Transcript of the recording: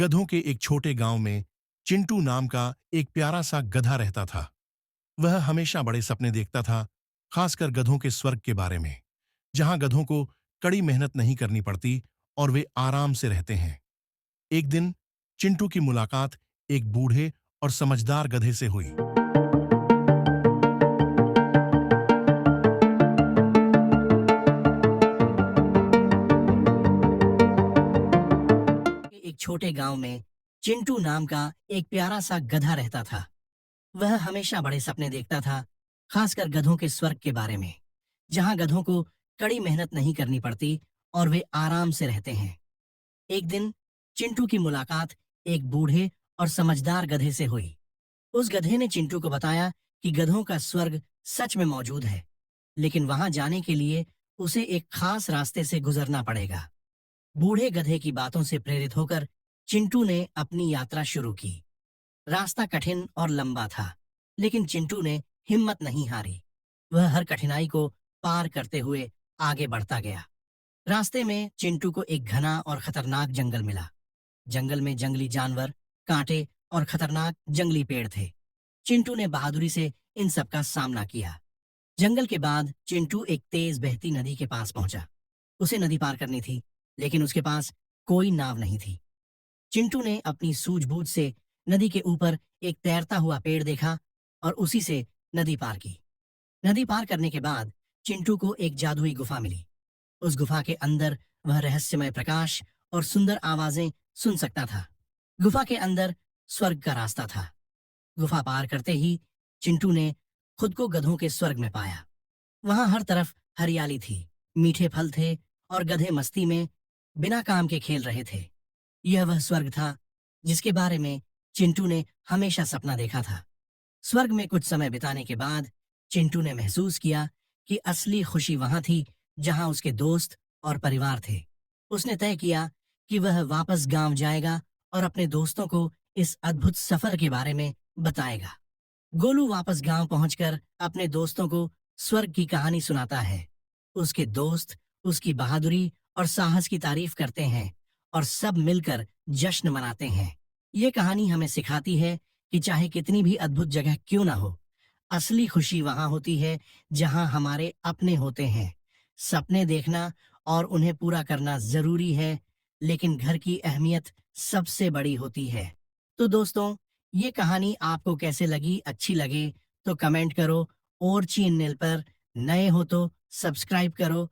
गधों के एक छोटे गांव में चिंटू नाम का एक प्यारा सा गधा रहता था। वह हमेशा बड़े सपने देखता था, खासकर गधों के स्वर्ग के बारे में, जहां गधों को कड़ी मेहनत नहीं करनी पड़ती और वे आराम से रहते हैं। एक दिन चिंटू की मुलाकात एक बूढ़े और समझदार गधे से हुई। एक छोटे गांव में चिंटू नाम का एक प्यारा सा गधा रहता था। वह हमेशा बड़े सपने देखता था, खासकर गधों के स्वर्ग के बारे में, जहां गधों को कड़ी मेहनत नहीं करनी पड़ती और वे आराम से रहते हैं। एक दिन चिंटू की मुलाकात एक बूढ़े और समझदार गधे से हुई। उस गधे ने चिंटू को बताया कि गधों का स्वर्ग सच में मौजूद है, लेकिन वहां जाने के लिए उसे एक खास रास्ते से गुजरना पड़ेगा। बूढ़े गधे की बातों से प्रेरित होकर चिंटू ने अपनी यात्रा शुरू की। रास्ता कठिन और लंबा था, लेकिन चिंटू ने हिम्मत नहीं हारी। वह हर कठिनाई को पार करते हुए आगे बढ़ता गया। रास्ते में चिंटू को एक घना और खतरनाक जंगल मिला। जंगल में जंगली जानवर, कांटे और खतरनाक जंगली पेड़ थे। चिंटू ने बहादुरी से इन सब का सामना किया। जंगल के बाद चिंटू एक तेज बहती नदी के पास पहुंचा। उसे नदी पार करनी थी, लेकिन उसके पास कोई नाव नहीं थी। चिंटू ने अपनी सूझबूझ से नदी के ऊपर एक तैरता हुआ पेड़ देखा और उसी से नदी पार की। नदी पार करने के बाद चिंटू को एक जादुई गुफा मिली। उस गुफा के अंदर वह रहस्यमय प्रकाश और सुंदर आवाजें सुन सकता था। गुफा के अंदर स्वर्ग का रास्ता था। गुफा पार करते ही चिंटू ने खुद को गधों के स्वर्ग में पाया। वहां हर तरफ हरियाली थी, मीठे फल थे और गधे मस्ती में बिना काम के खेल रहे थे। यह वह स्वर्ग था जिसके बारे में चिंटू ने हमेशा सपना देखा था। स्वर्ग में कुछ समय बिताने के बाद चिंटू ने महसूस किया कि असली खुशी वहां थी जहां उसके दोस्त और परिवार थे। उसने तय किया कि वह वापस गांव जाएगा और अपने दोस्तों को इस अद्भुत सफर के बारे में बताएगा। गोलू वापस गांव पहुंचकर अपने दोस्तों को स्वर्ग की कहानी सुनाता है। उसके दोस्त उसकी बहादुरी और साहस की तारीफ करते हैं और सब मिलकर जश्न मनाते हैं। ये कहानी हमें सिखाती है कि चाहे कितनी भी अद्भुत जगह क्यों ना हो, असली खुशी वहां होती है जहां हमारे अपने होते हैं। सपने देखना और उन्हें पूरा करना जरूरी है, लेकिन घर की अहमियत सबसे बड़ी होती है। तो दोस्तों, ये कहानी आपको कैसे लगी? अच्छी लगे तो कमेंट करो और चैनल पर नए हो तो सब्सक्राइब करो